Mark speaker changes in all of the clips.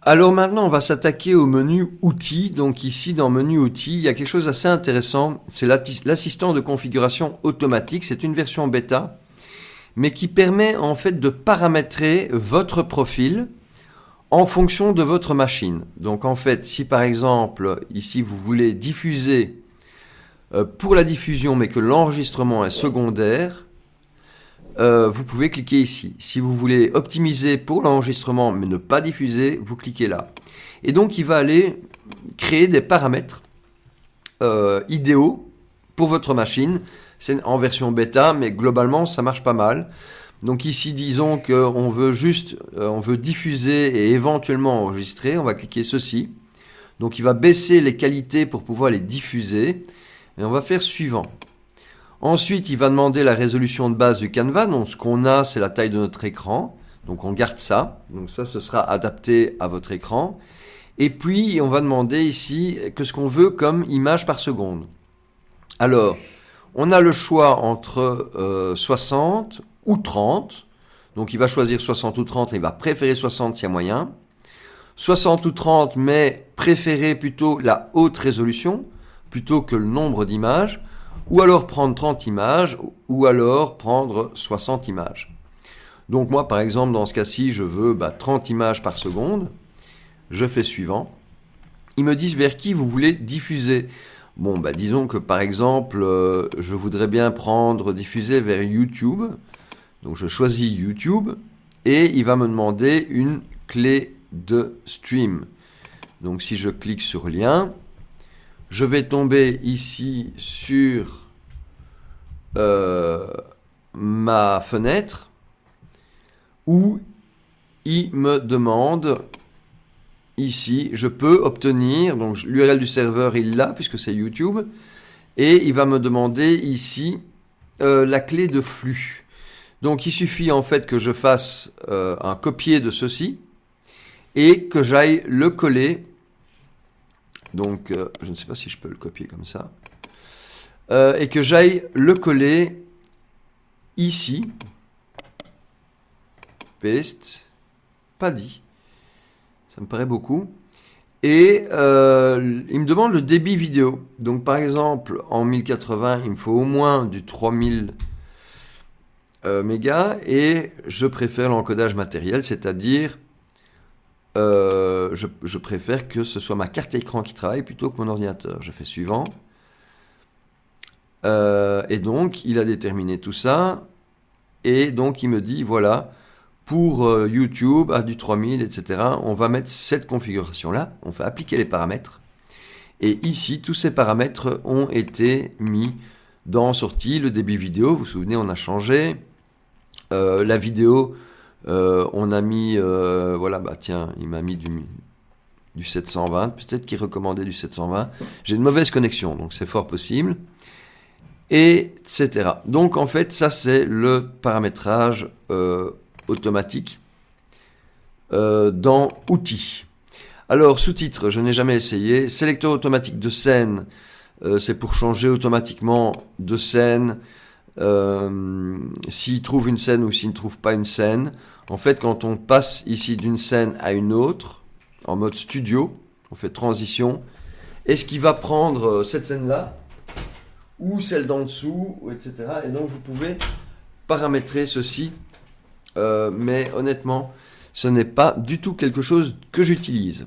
Speaker 1: Alors maintenant, on va s'attaquer au menu outils. Donc ici, dans menu outils, il y a quelque chose d'assez intéressant. C'est l'assistant de configuration automatique. C'est une version bêta, mais qui permet en fait de paramétrer votre profil en fonction de votre machine. Donc en fait, si par exemple, ici, vous voulez diffuser pour la diffusion, mais que l'enregistrement est secondaire, vous pouvez cliquer ici. Si vous voulez optimiser pour l'enregistrement mais ne pas diffuser, vous cliquez là. Et donc il va aller créer des paramètres idéaux pour votre machine. C'est en version bêta, mais globalement ça marche pas mal. Donc ici, disons qu'on veut on veut diffuser et éventuellement enregistrer. On va cliquer ceci. Donc il va baisser les qualités pour pouvoir les diffuser. Et on va faire suivant. Ensuite, il va demander la résolution de base du canevas. Donc, ce qu'on a, c'est la taille de notre écran. Donc, on garde ça. Donc, ça, ce sera adapté à votre écran. Et puis, on va demander ici ce qu'on veut comme image par seconde. Alors, on a le choix entre 60 ou 30. Donc, il va choisir 60 ou 30 et il va préférer 60 s'il y a moyen. 60 ou 30, mais préférer plutôt la haute résolution plutôt que le nombre d'images. Ou alors prendre 30 images, ou alors prendre 60 images. Donc moi, par exemple, dans ce cas-ci, je veux 30 images par seconde. Je fais suivant. Ils me disent vers qui vous voulez diffuser. Bon, disons que par exemple, je voudrais bien diffuser vers YouTube. Donc je choisis YouTube, et il va me demander une clé de stream. Donc si je clique sur lien, je vais tomber ici sur ma fenêtre où il me demande ici, je peux obtenir, donc l'URL du serveur il l'a puisque c'est YouTube, et il va me demander ici la clé de flux. Donc il suffit en fait que je fasse un copier de ceci et que j'aille le coller. Donc, je ne sais pas si je peux le copier comme ça. Et que j'aille le coller ici. Paste. Pas dit. Ça me paraît beaucoup. Et il me demande le débit vidéo. Donc, par exemple, en 1080, il me faut au moins du 3000 mégas. Et je préfère l'encodage matériel, c'est-à-dire... je préfère que ce soit ma carte écran qui travaille plutôt que mon ordinateur. Je fais suivant. Et donc, il a déterminé tout ça. Et donc, il me dit, voilà, pour YouTube, à du 3000, etc., on va mettre cette configuration-là. On fait appliquer les paramètres. Et ici, tous ces paramètres ont été mis dans sortie. Le débit vidéo, vous vous souvenez, on a changé. La vidéo... on a mis, voilà, tiens, il m'a mis du 720, peut-être qu'il recommandait du 720. J'ai une mauvaise connexion, donc c'est fort possible, etc. Donc en fait, ça c'est le paramétrage automatique dans Outils. Alors, sous-titres, je n'ai jamais essayé. Sélecteur automatique de scène, c'est pour changer automatiquement de scène. S'il trouve une scène ou s'il ne trouve pas une scène. En fait, quand on passe ici d'une scène à une autre, en mode studio, on fait transition, est-ce qu'il va prendre cette scène-là ou celle d'en dessous, etc. Et donc, vous pouvez paramétrer ceci, mais honnêtement, ce n'est pas du tout quelque chose que j'utilise.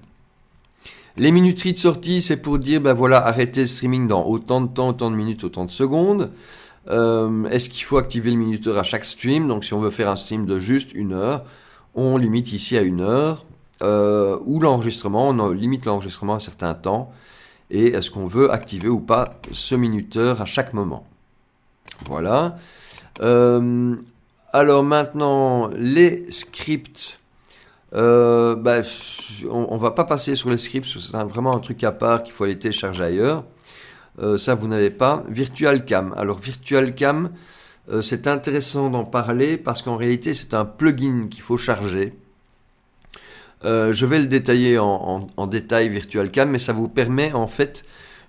Speaker 1: Les minuteries de sortie, c'est pour dire, voilà, arrêtez le streaming dans autant de temps, autant de minutes, autant de secondes. Est-ce qu'il faut activer le minuteur à chaque stream? Donc si on veut faire un stream de juste 1 heure, on limite ici à 1 heure. Ou l'enregistrement, on limite l'enregistrement à un certain temps. Et est-ce qu'on veut activer ou pas ce minuteur à chaque moment? Voilà. Alors maintenant, les scripts. On va pas passer sur les scripts, c'est vraiment un truc à part qu'il faut aller télécharger ailleurs. Ça, vous n'avez pas. VirtualCam. Alors, VirtualCam, c'est intéressant d'en parler parce qu'en réalité, c'est un plugin qu'il faut charger. Je vais le détailler en détail, VirtualCam, mais ça vous permet en fait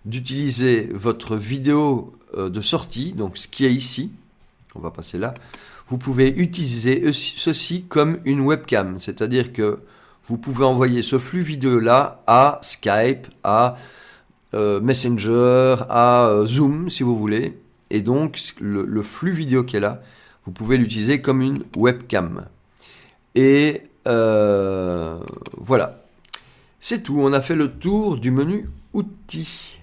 Speaker 1: d'utiliser votre vidéo de sortie, donc ce qui est ici. On va passer là. Vous pouvez utiliser ceci comme une webcam, c'est-à-dire que vous pouvez envoyer ce flux vidéo-là à Skype, à Messenger, à Zoom, si vous voulez. Et donc, le flux vidéo qui est là, vous pouvez l'utiliser comme une webcam. Et voilà. C'est tout, on a fait le tour du menu outils.